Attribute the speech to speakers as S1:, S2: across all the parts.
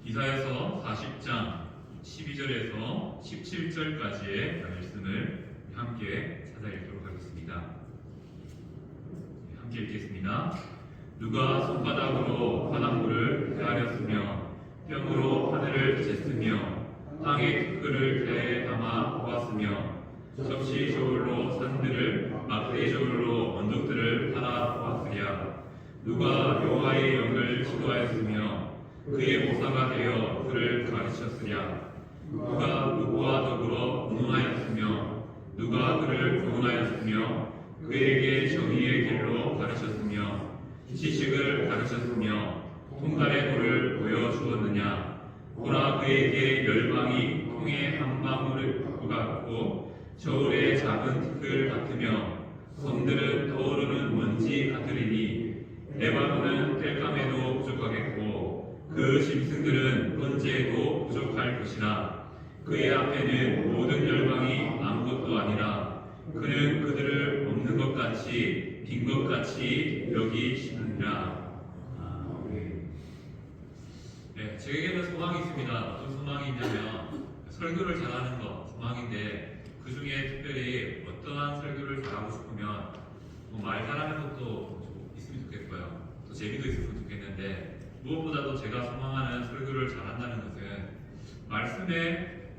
S1: 이사야서 40장 12절에서 17절까지의 말씀을 함께 찾아 읽도록 하겠습니다. 함께 읽겠습니다. 누가 손바닥으로 바닷물을 헤아렸으며 뼘으로 하늘을 쟀으며 땅의 티끌을 배에 담아 보았으며 접시 저울로 산들을 막대 저울로 언덕들을 팔아 보았으랴. 누가 여호와의 영을 지도하였으며 그의 모사가 되어 그를 가르쳤으랴. 누가 누구와 더불어 운운하였으며 누가 그를 교훈하였으며 그에게 정의의 길로 가르쳤으며 지식을 가르쳤으며 통달의 도를 보여주었느냐. 보라, 그에게 열방이 통에 한 방울을 같고 저울의 작은 티끌 같으며 섬들은 떠오르는 먼지 같으리니 레바논은 뗄감에도 부족하겠고 그 짐승들은 번제에도 부족할 것이라. 그의 앞에는 모든 열방이 아무것도 아니라 그는 그들을 없는 것 같이 빈 것 같이 여기시느니라. 네, 제게는 소망이 있습니다. 어떤 소망이 있냐면 설교를 잘하는 것 소망인데, 그 중에 특별히 어떠한 설교를 잘하고 싶으면 말 잘하는 것도 좀 있으면 좋겠고요. 또 재미도 있으면 좋겠는데, 무엇보다도 제가 소망하는 설교를 잘한다는 것은 말씀에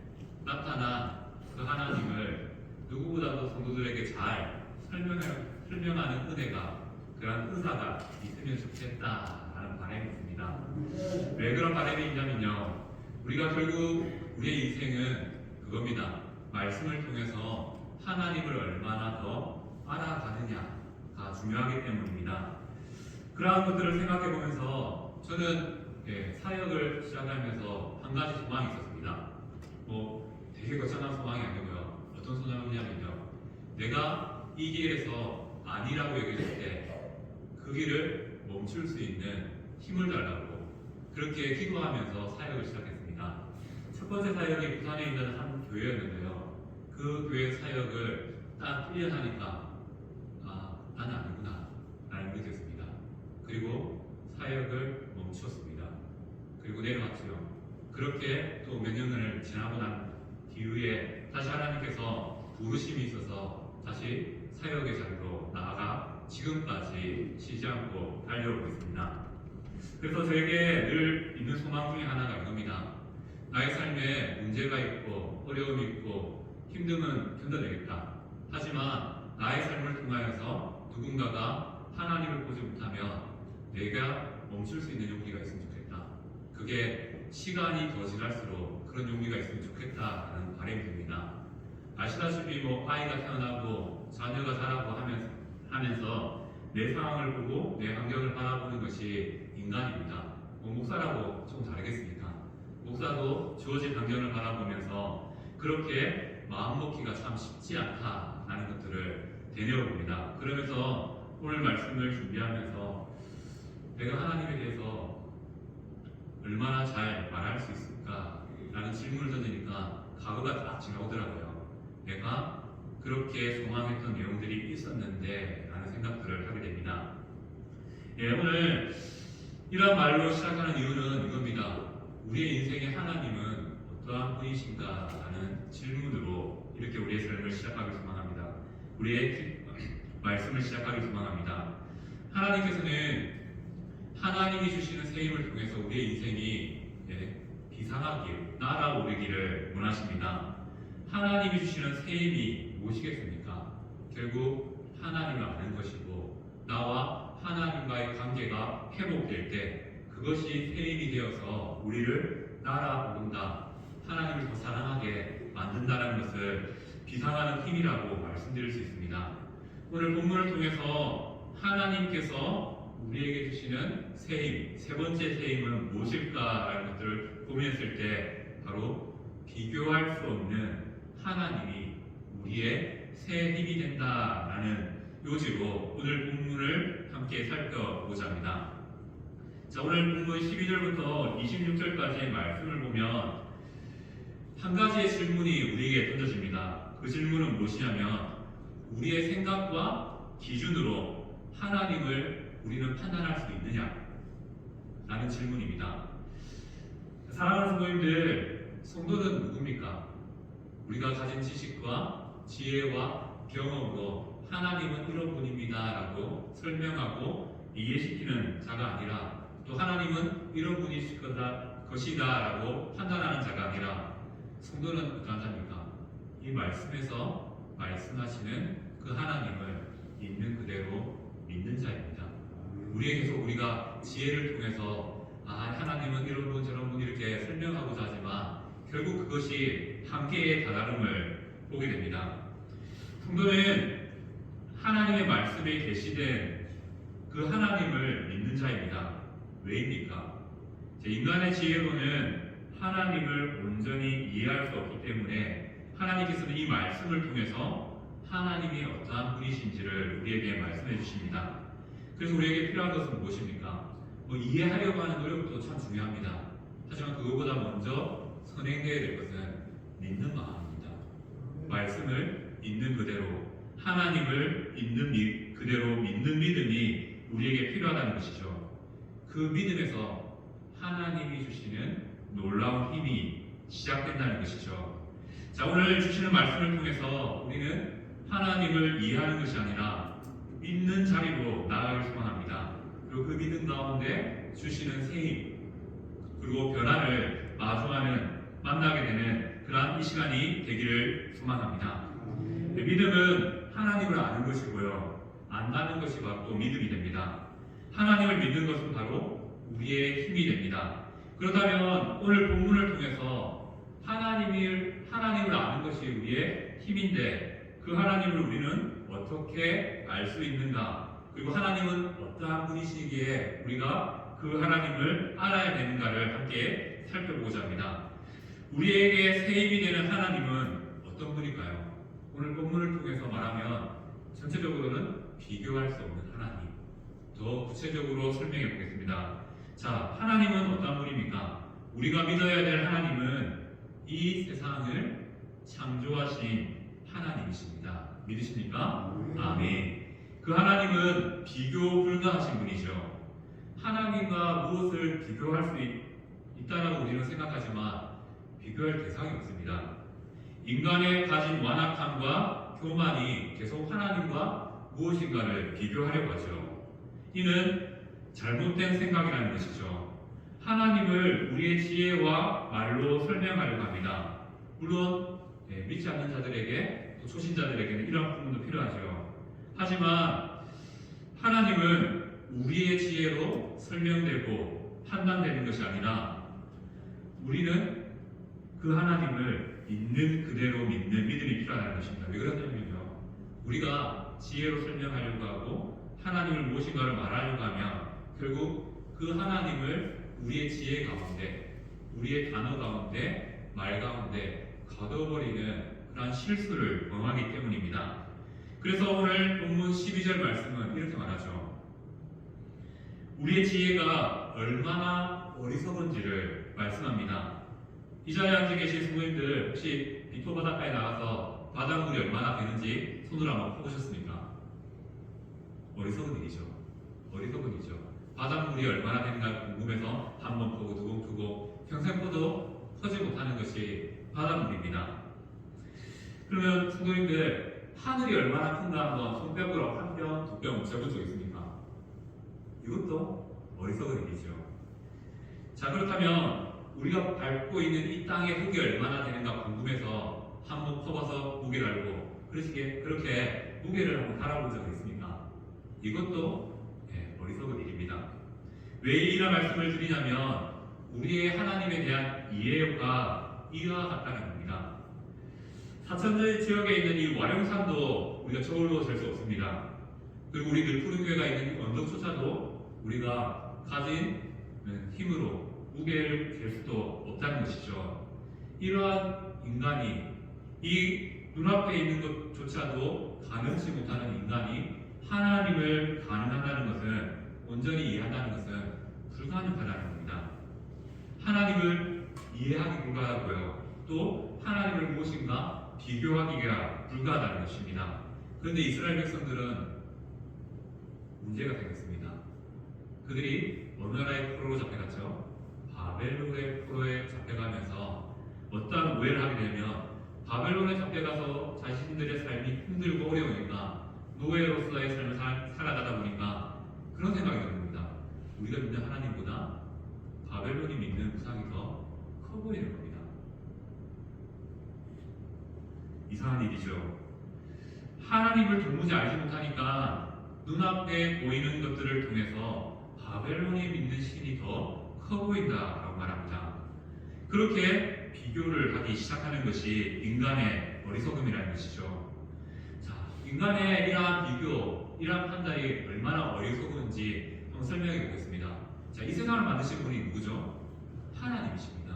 S1: 나타난 그 하나님을 누구보다도 성도들에게 잘 설명하는 은혜가, 그런 은사가 있으면 좋겠다라는 바람이 있습니다. 왜 그런 바람이 있냐면요, 우리가 결국 우리의 인생은 그겁니다. 말씀을 통해서 하나님을 얼마나 더 알아가느냐가 중요하기 때문입니다. 그러한 것들을 생각해 보면서 저는 사역을 시작하면서 한 가지 소망이 있었습니다. 되게 거창한 소망이 아니고요. 어떤 소망이냐면요, 내가 이 길에서 아니라고 얘기했을 때 그 길을 멈출 수 있는 힘을 달라고 그렇게 기도하면서 사역을 시작했습니다. 첫 번째 사역이 부산에 있는 한 교회였는데요. 그 교회 사역을 딱 1년 하니까 나는 아니구나 라는 걸 느꼈습니다. 그리고 사역을 멈췄습니다. 그리고 내려갔죠. 그렇게 또 몇 년을 지나고 난 뒤에 다시 하나님께서 부르심이 있어서 다시 사역의 자리로 나아가 지금까지 쉬지 않고 달려오고 있습니다. 그래서 저에게 늘 있는 소망 중에 하나가 이겁니다. 나의 삶에 문제가 있고 어려움이 있고 힘듦은 견뎌내겠다. 하지만 나의 삶을 통하여서 누군가가 하나님을 보지 못하면 내가 멈출 수 있는 용기가 있으면 좋겠다. 그게 시간이 더 지날수록 그런 용기가 있으면 좋겠다라는 바람이 듭니다. 아시다시피 아이가 태어나고 자녀가 자라고 하면서 내 상황을 보고 내 환경을 바라보는 것이 인간입니다. 목사라고 좀 다르겠습니까? 목사도 주어진 환경을 바라보면서 그렇게 마음먹기가 참 쉽지 않다라는 것들을 되뇌어봅니다. 그러면서 오늘 말씀을 준비하면서 내가 하나님에 대해서 얼마나 잘 말할 수 있을까라는 질문을 던지니까 과거가 딱 지나오더라고요. 내가 그렇게 소망했던 내용들이 있었는데 라는 생각들을 하게 됩니다. 오늘 이런 말로 시작하는 이유는 이겁니다. 우리의 인생의 하나님은 어떠한 분이신가 라는 질문으로 이렇게 우리의 삶을 시작하길 소망합니다. 우리의 말씀을 시작하길 소망합니다. 하나님께서는 하나님이 주시는 새 힘을 통해서 우리의 인생이 비상하길, 날아오르기를 원하십니다. 하나님이 주시는 새 힘이 무엇이겠습니까? 결국 하나님을 아는 것이고 나와 하나님과의 관계가 회복될 때 그것이 새 힘이 되어서 우리를 날아오른다, 하나님을 더 사랑하게 만든다는 것을 비상하는 힘이라고 말씀드릴 수 있습니다. 오늘 본문을 통해서 하나님께서 우리에게 주시는 새 힘, 세 번째 새 힘은 무엇일까라는 것들을 고민했을 때 바로 비교할 수 없는 하나님이 우리의 새 힘이 된다라는 요지로 오늘 본문을 함께 살펴보자 합니다. 자, 오늘 본문 12절부터 26절까지의 말씀을 보면 한 가지의 질문이 우리에게 던져집니다. 그 질문은 무엇이냐면 우리의 생각과 기준으로 하나님을 우리는 판단할 수 있느냐? 라는 질문입니다. 성도님들, 성도는 누굽니까? 우리가 가진 지식과 지혜와 경험으로 하나님은 이런 분입니다 라고 설명하고 이해시키는 자가 아니라, 또 하나님은 이런 분이실 것이다 라고 판단하는 자가 아니라, 성도는 어떤 자입니까? 이 말씀에서 말씀하시는 그 하나님을 있는 그대로 믿는 자입니다. 우리에게서 우리가 지혜를 통해서 하나님은 이런 분 저런 분 이렇게 설명하고자 하지만 결국 그것이 한계의 다다름을 보게 됩니다. 성도는 하나님의 말씀에 계시된 그 하나님을 믿는 자입니다. 왜입니까? 인간의 지혜로는 하나님을 온전히 이해할 수 없기 때문에 하나님께서는 이 말씀을 통해서 하나님이 어떠한 분이신지를 우리에게 말씀해 주십니다. 그래서 우리에게 필요한 것은 무엇입니까? 이해하려고 하는 노력도 참 중요합니다. 하지만 그것보다 먼저 선행되어야 될 것은 믿는 마음입니다. 말씀을 있는 그대로, 하나님을 있는 그대로 믿는 믿음이 우리에게 필요하다는 것이죠. 그 믿음에서 하나님이 주시는 놀라운 힘이 시작된다는 것이죠. 자, 오늘 주시는 말씀을 통해서 우리는 하나님을 이해하는 것이 아니라 믿는 자리로 나아가길 소망합니다. 그리고 그 믿음 가운데 주시는 세임, 그리고 변화를 만나게 되는 그러한 이 시간이 되기를 소망합니다. 믿음은 하나님을 아는 것이고요, 안다는 것이 바로 또 믿음이 됩니다. 하나님을 믿는 것은 바로 우리의 힘이 됩니다. 그렇다면 오늘 본문을 통해서 하나님을 아는 것이 우리의 힘인데, 그 하나님을 우리는 어떻게 알 수 있는가, 그리고 하나님은 어떠한 분이시기에 우리가 그 하나님을 알아야 되는가를 함께 살펴보고자 합니다. 우리에게 세임이 되는 하나님은 어떤 분일까요? 오늘 본문을 통해서 말하면 전체적으로는 비교할 수 없는 하나님, 더 구체적으로 설명해 보겠습니다. 자, 하나님은 어떤 분입니까? 우리가 믿어야 될 하나님은 이 세상을 창조하신 하나님이십니다. 믿으십니까? 아멘. 그 하나님은 비교 불가하신 분이죠. 하나님과 무엇을 비교할 수 있다라고 우리는 생각하지만 비교할 대상이 없습니다. 인간의 가진 완악함과 교만이 계속 하나님과 무엇인가를 비교하려고 하죠. 이는 잘못된 생각이라는 것이죠. 하나님을 우리의 지혜와 말로 설명하려고 합니다. 물론 믿지 않는 자들에게, 또 초신자들에게는 이런 부분도 필요하죠. 하지만 하나님은 우리의 지혜로 설명되고 판단되는 것이 아니라 우리는 그 하나님을 있는 그대로 믿는 믿음이 필요하다는 것입니다. 왜 그러냐면요, 우리가 지혜로 설명하려고 하고 하나님을 무엇인가를 말하려고 하면 결국 그 하나님을 우리의 지혜 가운데, 우리의 단어 가운데, 말 가운데 거둬버리는 그런 실수를 범하기 때문입니다. 그래서 오늘 본문 12절 말씀은 이렇게 말하죠. 우리의 지혜가 얼마나 어리석은지를 말씀합니다. 이 자리에 앉아 계신 성도님들, 혹시 비포 바닷가에 나가서 바닷물이 얼마나 되는지 손으로 한번 퍼보셨습니까? 어리석은 일이죠. 어리석은 일이죠. 바닷물이 얼마나 되는가 궁금해서 한 번 보고 두 번 보고 평생 보도 퍼지 못하는 것이 바닷물입니다. 그러면 성도님들, 하늘이 얼마나 큰가 한번 손뼉으로 한 뼘, 두 뼘 재본 적 있습니까? 이것도 어리석은 일이죠. 자, 그렇다면 우리가 밟고 있는 이 땅의 흙이 얼마나 되는가 궁금해서 한번 퍼봐서 무게를 알고 그렇게 무게를 한번 달아본 적이 있습니까? 이것도 어리석은 일입니다. 왜 이런 말씀을 드리냐면 우리의 하나님에 대한 이해가 이와 같다는 겁니다. 사천리 지역에 있는 이 와룡산도 우리가 저울로 잴 수 없습니다. 그리고 우리 늘푸른교회가 있는 언덕조차도 우리가 가진 힘으로 무게를 잴 수도 없다는 것이죠. 이러한 인간이, 이 눈앞에 있는 것조차도 가능치 못하는 인간이 하나님을 가능하다는 것은, 온전히 이해한다는 것은 불가능하다는 겁니다. 하나님을 이해하기 불가하고요, 또 하나님을 무엇인가 비교하기가 불가하다는 것입니다. 그런데 이스라엘 백성들은 문제가 생겼습니다. 그들이 어느 나라의 포로로 잡혀갔죠? 바벨론의 포로에 잡혀가며 어떠한 오해를 하게 되면 바벨론에 잡혀가서 자신들의 삶이 힘들고 어려우니까 노예로서의 삶을 살아가다 보니까 그런 생각이 듭니다. 우리가 믿는 하나님보다 바벨론이 믿는 우상이 더 커 보이는 겁니다. 이상한 일이죠. 하나님을 도무지 알지 못하니까 눈앞에 보이는 것들을 통해서 바벨론이 믿는 신이 더 커 보인다라고 말합니다. 그렇게 비교를 하기 시작하는 것이 인간의 어리석음이라는 것이죠. 자, 인간의 이러한 비교, 이러한 판단이 얼마나 어리석은지 한번 설명해 보겠습니다. 자, 이 세상을 만드신 분이 누구죠? 하나님이십니다.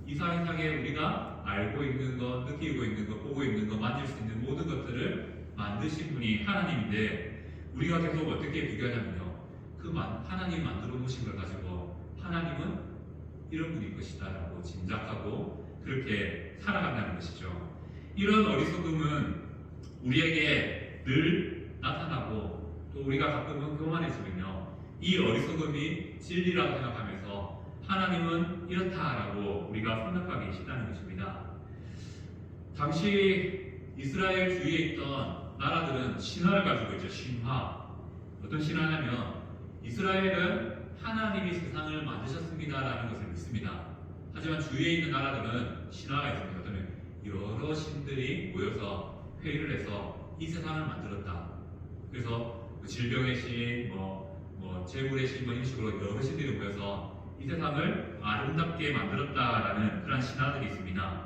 S1: 이 세상에 우리가 알고 있는 것, 느끼고 있는 것, 보고 있는 것, 만질 수 있는 모든 것들을 만드신 분이 하나님인데 우리가 계속 어떻게 비교하냐면요. 하나님이 만들어 놓으신 걸 가지고 하나님은 이런 분일 것이다 라고 짐작하고 그렇게 살아간다는 것이죠. 이런 어리석음은 우리에게 늘 나타나고 또 우리가 가끔은 교만해지면요. 이 어리석음이 진리라고 생각하면서 하나님은 이렇다라고 우리가 생각하기 쉽다는 것입니다. 당시 이스라엘 주위에 있던 나라들은 신화를 가지고 있죠. 신화. 어떤 신화냐면 이스라엘은 하나님이 세상을 만드셨습니다라는 것을 믿습니다. 하지만 주위에 있는 나라들은 신화가 있습니다. 어떤 여러 신들이 모여서 회의를 해서 이 세상을 만들었다. 그래서 질병의 신, 재물의 신, 이런 식으로 여러 신들이 모여서 이 세상을 아름답게 만들었다라는 그런 신화들이 있습니다.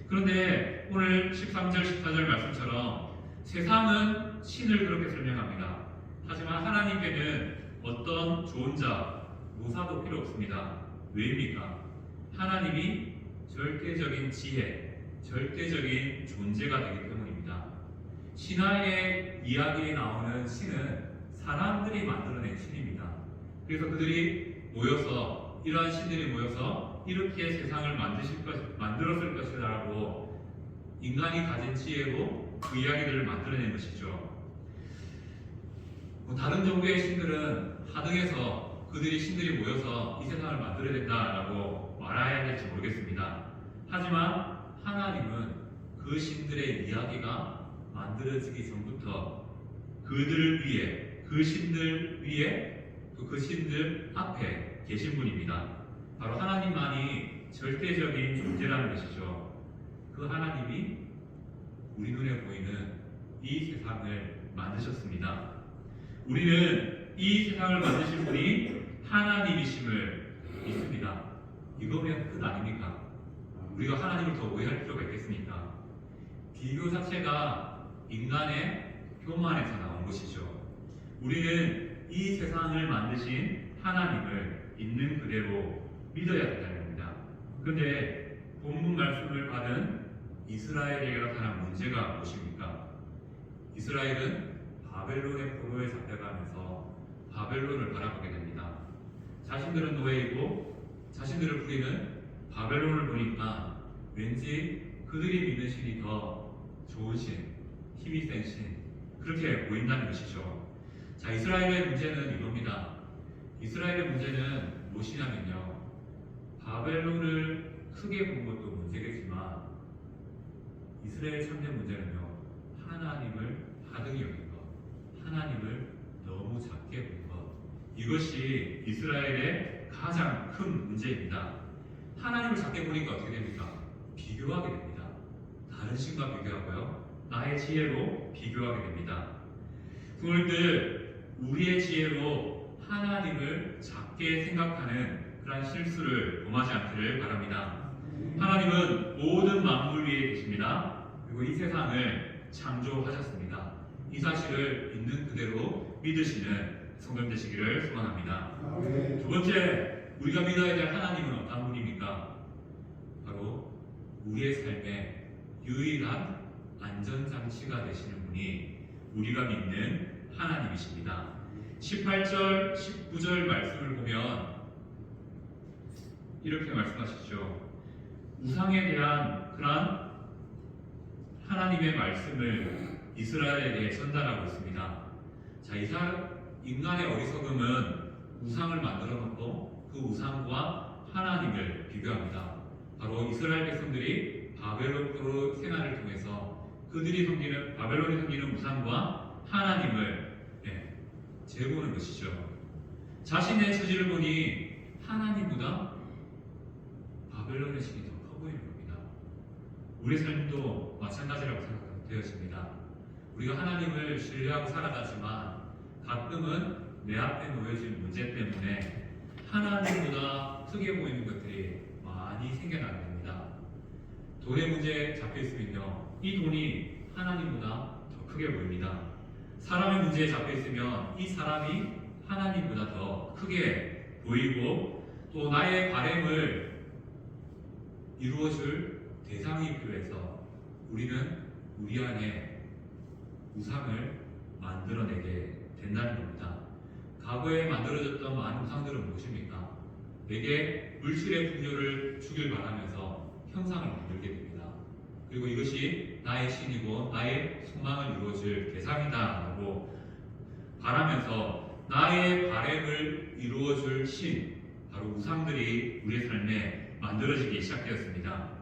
S1: 그런데 오늘 13절, 14절 말씀처럼 세상은 신을 그렇게 설명합니다. 하지만 하나님께는 어떤 좋은 자, 모사도 필요 없습니다. 왜입니까? 하나님이 절대적인 지혜, 절대적인 존재가 되기 때문입니다. 신화의 이야기에 나오는 신은 사람들이 만들어낸 신입니다. 그래서 그들이 모여서 이러한 신들이 모여서 이렇게 세상을 만들었을 것이라고 인간이 가진 지혜로 그 이야기들을 만들어낸 것이죠. 다른 종교의 신들은 하등해서 그들이 신들이 모여서 이 세상을 만들어야 된다라고 말해야 될지 모르겠습니다. 하지만 하나님은 그 신들의 이야기가 만들어지기 전부터 그들을 위해, 그 신들 위에, 또 그 신들 앞에 계신 분입니다. 바로 하나님만이 절대적인 존재라는 것이죠. 그 하나님이 우리 눈에 보이는 이 세상을 만드셨습니다. 우리는 이 세상을 만드신 분이 하나님이심을 믿습니다. 이거면 끝 아닙니까? 우리가 하나님을 더 오해할 필요가 있겠습니까? 비교 자체가 인간의 교만에서 나온 것이죠. 우리는 이 세상을 만드신 하나님을 있는 그대로 믿어야 된다는 겁니다. 그런데 본문 말씀을 받은 이스라엘에게 나타난 문제가 무엇입니까? 이스라엘은 바벨론의 포로에 잡혀가면서 바벨론을 바라보게 됩니다. 자신들은 노예이고 자신들을 부리는 바벨론을 보니까 왠지 그들이 믿는 신이 더 좋은 신, 힘이 센 신, 그렇게 보인다는 것이죠. 자, 이스라엘의 문제는 이겁니다. 이스라엘의 문제는 무엇이냐면요. 바벨론을 크게 본 것도 문제겠지만 이스라엘 참된 문제는요. 하나님을 하등히 여긴 것, 하나님을 너무 작게 본 것, 이것이 이스라엘의 가장 큰 문제입니다. 하나님을 작게 보니까 어떻게 됩니까? 비교하게 됩니다. 다른 신과 비교하고요. 나의 지혜로 비교하게 됩니다. 부모님들, 우리의 지혜로 하나님을 작게 생각하는 그런 실수를 범하지 않기를 바랍니다. 하나님은 모든 만물 위에 계십니다. 그리고 이 세상을 창조하셨습니다. 이 사실을 있는 그대로 믿으시는 성도 되시기를 소원합니다. 두 번째, 우리가 믿어야 될 하나님은 어떤 분입니까? 바로 우리의 삶의 유일한 안전장치가 되시는 분이 우리가 믿는 하나님이십니다. 18절, 19절 말씀을 보면 이렇게 말씀하시죠. 우상에 대한 그러한 하나님의 말씀을 이스라엘에게 전달하고 있습니다. 자, 인간의 어리석음은 우상을 만들어 놓고 그 우상과 하나님을 비교합니다. 바로 이스라엘 백성들이 바벨론 생활을 통해서 그들이 섬기는 바벨론이 섬기는 우상과 하나님을 재보는 것이죠. 자신의 처지를 보니 하나님보다 바벨론의 신이 더 커 보이는 겁니다. 우리 삶도 마찬가지라고 생각되어집니다. 우리가 하나님을 신뢰하고 살아가지만 가끔은 내 앞에 놓여진 문제 때문에 하나님보다 크게 보이는 것들이 많이 생겨나게 됩니다. 돈의 문제에 잡혀 있으면요, 이 돈이 하나님보다 더 크게 보입니다. 사람의 문제에 잡혀 있으면 이 사람이 하나님보다 더 크게 보이고, 또 나의 바램을 이루어줄 대상이 필요해서 우리는 우리 안에 우상을 만들어내게 된다는 겁니다. 과거에 만들어졌던 많은 우상들은 무엇입니까? 내게 물질의 풍요를 주길 바라면서 형상을 만들게 됩니다. 그리고 이것이 나의 신이고 나의 소망을 이루어줄 대상이다라고 바라면서 나의 바램을 이루어줄 신, 바로 우상들이 우리의 삶에 만들어지기 시작되었습니다.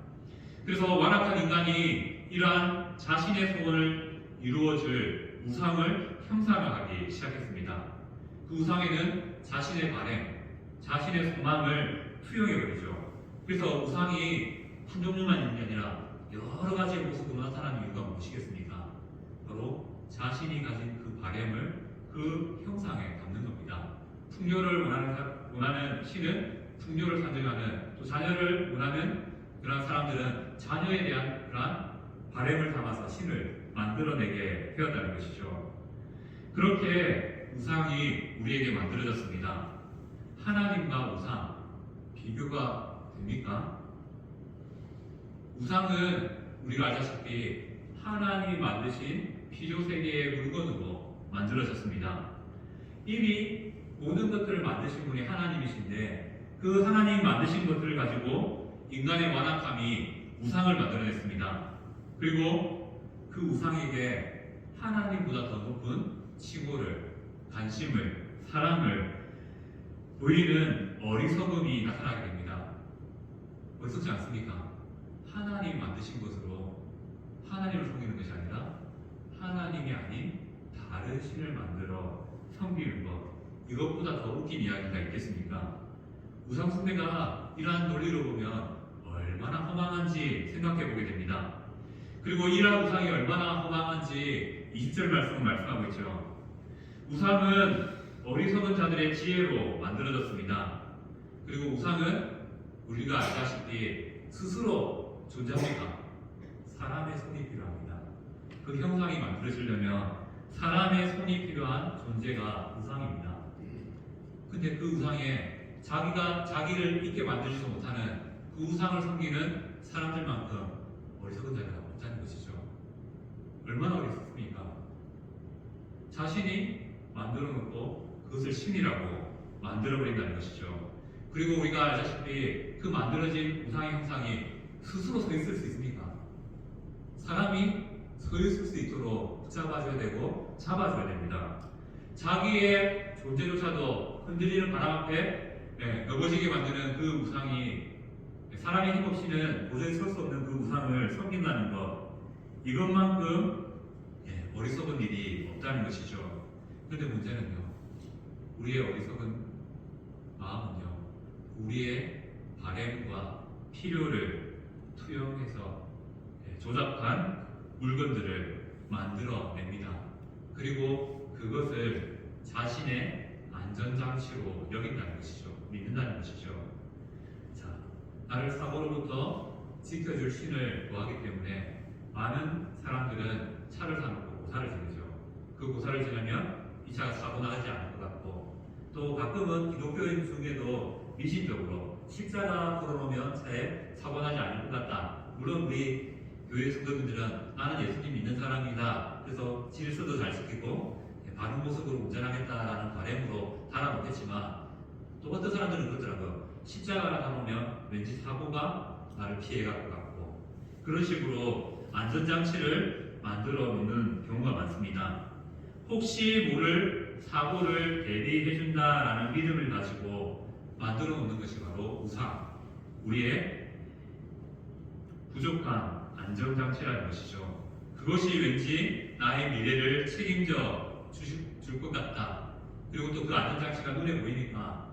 S1: 그래서 완악한 인간이 이러한 자신의 소원을 이루어줄 우상을 형상화하기 시작했습니다. 그 우상에는 자신의 바램, 자신의 소망을 투영해버리죠. 그래서 우상이 한 종류만 있는 게 아니라 여러 가지의 모습으로 나타나는 이유가 무엇이겠습니까? 바로 자신이 가진 그 바램을 그 형상에 담는 겁니다. 풍요를 원하는 신은 풍요를 상징하는, 또 자녀를 원하는 그런 사람들은 자녀에 대한 그러한 바램을 담아서 신을 만들어내게 되었다는 것이죠. 그렇게 우상이 우리에게 만들어졌습니다. 하나님과 우상, 비교가 됩니까? 우상은 우리가 알다시피 하나님이 만드신 피조세계의 물건으로 만들어졌습니다. 이미 모든 것들을 만드신 분이 하나님이신데, 그 하나님이 만드신 것들을 가지고 인간의 완악함이 우상을 만들어냈습니다. 그리고 그 우상에게 하나님보다 더 높은 칭호를, 관심을, 사랑을 보이는 어리석음이 나타나게 됩니다. 어리석지 않습니까? 하나님 만드신 것으로 하나님을 섬기는 것이 아니라 하나님이 아닌 다른 신을 만들어 섬기는 것, 이것보다 더 웃긴 이야기가 있겠습니까? 우상 숭배가 이러한 논리로 보면 얼마나 허망한지 생각해 보게 됩니다. 그리고 이러한 우상이 얼마나 허망한지 20절 말씀은 말씀하고 있죠. 우상은 어리석은 자들의 지혜로 만들어졌습니다. 그리고 우상은 우리가 알다시피 스스로 존재합니까? 사람의 손이 필요합니다. 그 형상이 만들어지려면 사람의 손이 필요한 존재가 우상입니다. 근데 그 우상에 자기를 있게 만들지도 못하는 그 우상을 섬기는 사람들만큼 어리석은 자가 없다는 것이죠. 얼마나 어리석습니까? 자신이 만들어 놓고 그것을 신이라고 만들어버린다는 것이죠. 그리고 우리가 알다시피 그 만들어진 우상의 형상이 스스로 서 있을 수 있습니까? 사람이 서 있을 수 있도록 붙잡아줘야 되고 잡아줘야 됩니다. 자기의 존재조차도 흔들리는 바람 앞에 넘어지게 만드는 그 우상이, 사람의 힘없이는 도저히 설 수 없는 그 우상을 섬긴다는 것, 이것만큼 어리석은 일이 없다는 것이죠. 그런데 문제는요, 우리의 어리석은 마음은요, 우리의 바램과 필요를 투영해서 조잡한 물건들을 만들어냅니다. 그리고 그것을 자신의 안전장치로 여긴다는 것이죠. 믿는다는 것이죠. 자, 나를 사고로부터 지켜줄 신을 구하기 때문에 많은 사람들은 차를 사놓고 고사를 지르죠. 그 고사를 지르면 이 차가 사고 나지 않을 것 같고, 또 가끔은 기독교인 중에도 미신적으로 십자가 걸어놓으면 차에 사고 나지 않을 것 같다. 물론 우리 교회 성도분들은 나는 예수님 믿는 사람이다, 그래서 질서도 잘 지키고 바른 모습으로 운전하겠다라는 바램으로 달아놓겠지만, 또 어떤 사람들은 그렇더라고요. 십자가를 달아놓으면 왠지 사고가 나를 피해갈 것 같고, 그런 식으로 안전장치를 만들어 놓는 경우가 많습니다. 혹시 모를 사고를 대비해준다라는 믿음을 가지고 만들어 놓는 것이 바로 우상, 우리의 부족한 안전장치라는 것이죠. 그것이 왠지 나의 미래를 책임져 줄 것 같다. 그리고 또 그 안전장치가 눈에 보이니까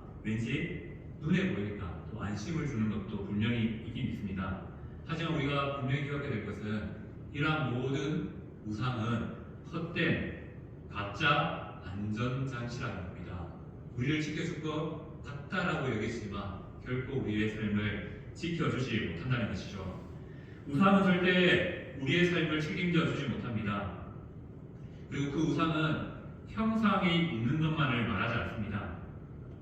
S1: 또 안심을 주는 것도 분명히 있긴 있습니다. 하지만 우리가 분명히 기억해야 될 것은 이러한 모든 우상은 헛된 가짜 안전장치라는 겁니다. 우리를 지켜줄 것 같다라고 여기지만 결코 우리의 삶을 지켜주지 못한다는 것이죠. 우상은 절대 우리의 삶을 책임져 주지 못합니다. 그리고 그 우상은 형상이 있는 것만을 말하지 않습니다.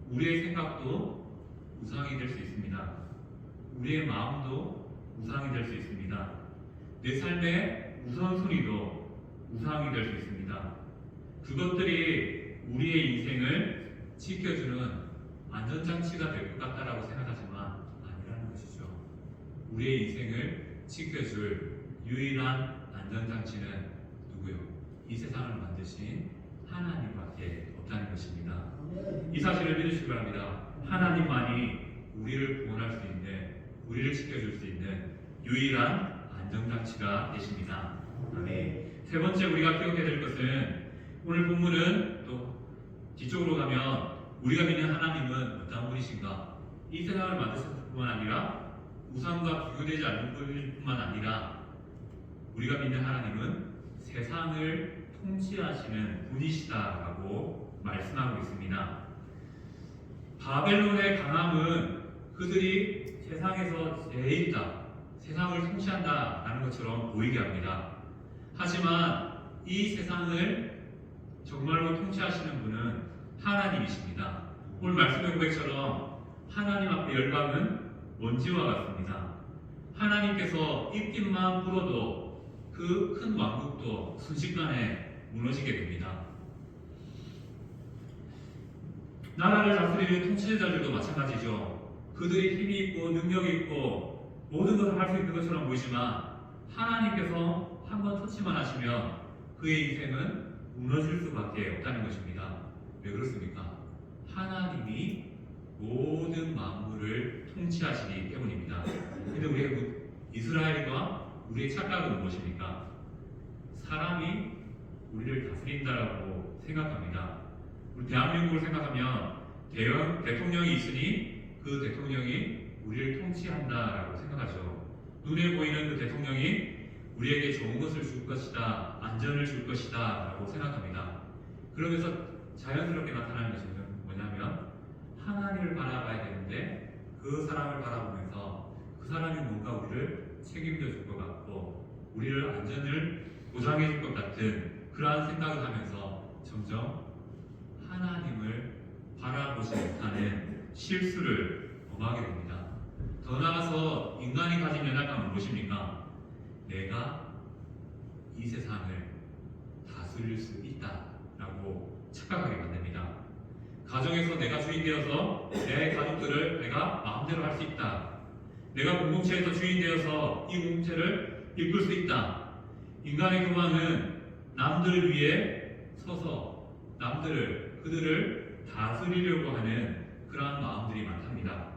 S1: 우리의 생각도 우상이 될 수 있습니다. 우리의 마음도 우상이 될 수 있습니다. 내 삶의 우선순위도 우상이 될 수 있습니다. 그것들이 우리의 인생을 지켜주는 안전장치가 될 것 같다라고 생각하지만 아니라는 것이죠. 우리의 인생을 지켜줄 유일한 안전장치는 누구요? 이 세상을 만드신 하나님밖에 없다는 것입니다. 이 사실을 믿으시기 바랍니다. 하나님만이 우리를 구원할 수 있는, 우리를 지켜줄 수 있는 유일한 안전장치가 되십니다. 세 번째 우리가 기억해야 될 것은 오늘 본문은 또 뒤쪽으로 가면 우리가 믿는 하나님은 어떤 분이신가? 이 세상을 만드셨을 뿐만 아니라 우상과 비교되지 않는 뿐만 아니라 우리가 믿는 하나님은 세상을 통치하시는 분이시다라고 말씀하고 있습니다. 바벨론의 강함은 그들이 세상에서 제일이다, 세상을 통치한다라는 것처럼 보이게 합니다. 하지만 이 세상을 정말로 통치하시는 분은 하나님이십니다. 오늘 말씀의 고백처럼 하나님 앞에 열방은 먼지와 같습니다. 하나님께서 입김만 불어도 그 큰 왕국도 순식간에 무너지게 됩니다. 나라를 다스리는 통치자들도 마찬가지죠. 그들이 힘이 있고 능력이 있고 모든 것을 할 수 있는 것처럼 보이지만 하나님께서 한번 터치만 하시면 그의 인생은 무너질 수밖에 없다는 것입니다. 왜 그렇습니까? 하나님이 모든 만물을 통치하시기 때문입니다. 근데 우리의 이스라엘과 우리의 착각은 무엇입니까? 사람이 우리를 다스린다라고 생각합니다. 우리 대한민국을 생각하면 대통령이 있으니 그 대통령이 우리를 통치한다라고 생각하죠. 눈에 보이는 그 대통령이 우리에게 좋은 것을 줄 것이다, 안전을 줄 것이다 라고 생각합니다. 그러면서 자연스럽게 나타나는 것은 뭐냐면 하나님을 바라봐야 되는데 그 사람을 바라보면서 그 사람이 뭔가 우리를 책임져 줄 것 같고 우리를 안전을 보장해 줄 것 같은 그러한 생각을 하면서 점점 하나님을 바라보지 못하는 실수를 범하게 됩니다. 더 나아가서 인간이 가진 연약함은 무엇입니까? 내가 이 세상을 다스릴 수 있다라고 착각하게 만듭니다. 가정에서 내가 주인 되어서 내 가족들을 내가 마음대로 할 수 있다. 내가 공동체에서 주인 되어서 이 공동체를 이끌 수 있다. 인간의 교만은 남들을 위해 서서 그들을 다스리려고 하는 그러한 마음들이 많습니다.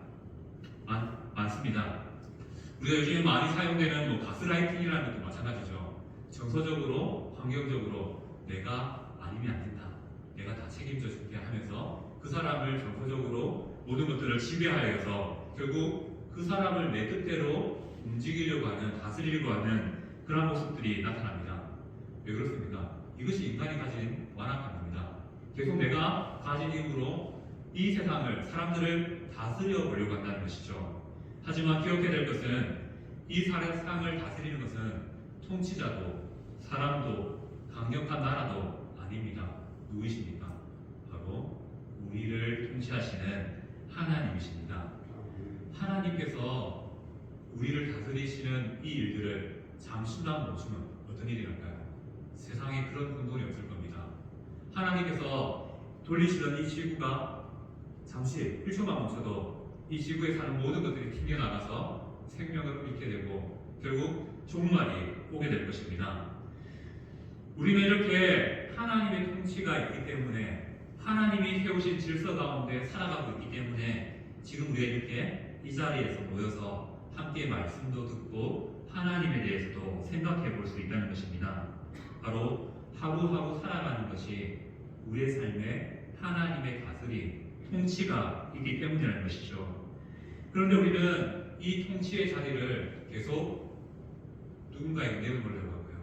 S1: 우리가 요즘에 많이 사용되는 가스라이팅이라는 것도 마찬가지죠. 정서적으로, 환경적으로 내가 아니면 안 된다, 내가 다 책임져 줄게 하면서 그 사람을 정서적으로 모든 것들을 지배하여서 결국 그 사람을 내 뜻대로 움직이려고 하는, 다스리려고 하는 그런 모습들이 나타납니다. 왜 그렇습니까? 이것이 인간이 가진 완악함입니다. 계속 내가 가진 힘으로 이 세상을, 사람들을 다스려 보려고 한다는 것이죠. 하지만 기억해야 될 것은 이 세상을 다스리는 것은 통치자도 사람도 강력한 나라도 아닙니다. 누구이십니까? 바로 우리를 통치하시는 하나님이십니다. 하나님께서 우리를 다스리시는 이 일들을 잠시만 멈추면 어떤 일이 날까요? 세상에 그런 근본이 없을 겁니다. 하나님께서 돌리시던 이 지구가 잠시 1초만 멈춰도 이 지구에 사는 모든 것들이 튕겨나가서 생명을 잃게 되고 결국 종말이 오게 될 것입니다. 우리는 이렇게 하나님의 통치가 있기 때문에, 하나님이 세우신 질서 가운데 살아가고 있기 때문에 지금 우리가 이렇게 이 자리에서 모여서 함께 말씀도 듣고 하나님에 대해서도 생각해 볼 수 있다는 것입니다. 바로 하루하루 살아가는 것이 우리의 삶에 하나님의 다스림, 통치가 있기 때문이라는 것이죠. 그런데 우리는 이 통치의 자리를 계속 누군가에게 내어놓으려고 하고요.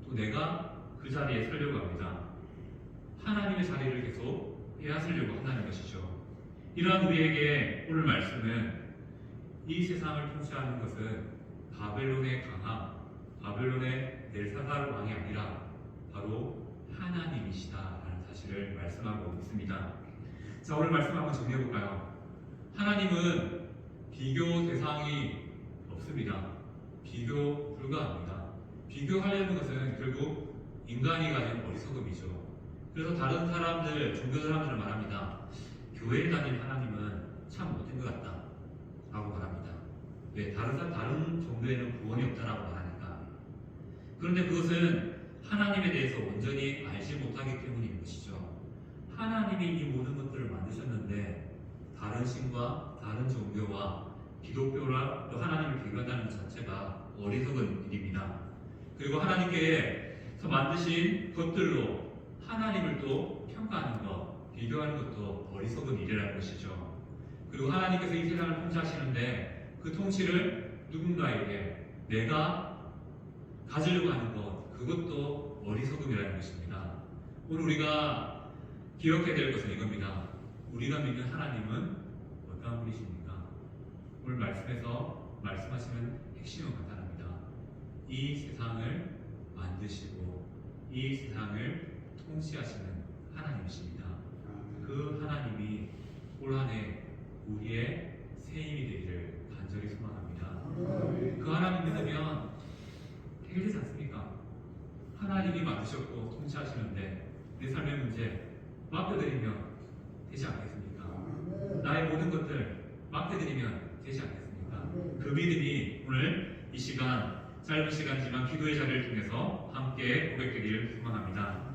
S1: 또 내가 그 자리에 서려고 합니다. 하나님의 자리를 계속 빼앗으려고 한다는 것이죠. 이러한 우리에게 오늘 말씀은 이 세상을 통치하는 것은 바벨론의 강함, 바벨론의 벨사살 왕이 아니라 바로 하나님이시다라는 사실을 말씀하고 있습니다. 자, 오늘 말씀 한번 정리해 볼까요? 하나님은 비교 대상이 없습니다. 비교 불가합니다. 비교하려는 것은 결국 인간이 가진 어리석음이죠. 그래서 다른 사람들, 종교 사람들을 말합니다. 교회에 다닌 하나님은 참 못된 것 같다 라고 말합니다. 왜? 다른 종교에는 구원이 없다라고 말하니까. 그런데 그것은 하나님에 대해서 온전히 알지 못하기 때문인 것이죠. 하나님이 이 모든 것들을 만드셨는데 다른 신과 다른 종교와 기독교라 또 하나님을 비교한다는 것 자체가 어리석은 일입니다. 그리고 하나님께서 만드신 것들로 하나님을 또 평가하는 것, 비교하는 것도 어리석은 일이라는 것이죠. 그리고 하나님께서 이 세상을 통치하시는데 그 통치를 누군가에게 내가 가지려고 하는 것, 그것도 어리석음이라는 것입니다. 오늘 우리가 기억해야 될 것은 이겁니다. 우리가 믿는 하나님은 어떠한 분이십니까? 오늘 말씀에서 말씀하시는 핵심은 간단합니다. 이 세상을 만드시고 이 세상을 통치하시는 하나님이십니다. 그 하나님이 올 한 해 우리의 새 힘이 되기를 간절히 소망합니다. 그 하나님 믿으면 해결되지 않습니까? 하나님이 만드셨고 통치하시는데 내 삶의 문제 맡겨드리면 되지 않겠습니까? 나의 모든 것들 맡겨드리면 되지 않겠습니까? 그 믿음이 오늘 이 시간, 짧은 시간이지만 기도의 자리를 통해서 함께 고백되기를 소망합니다.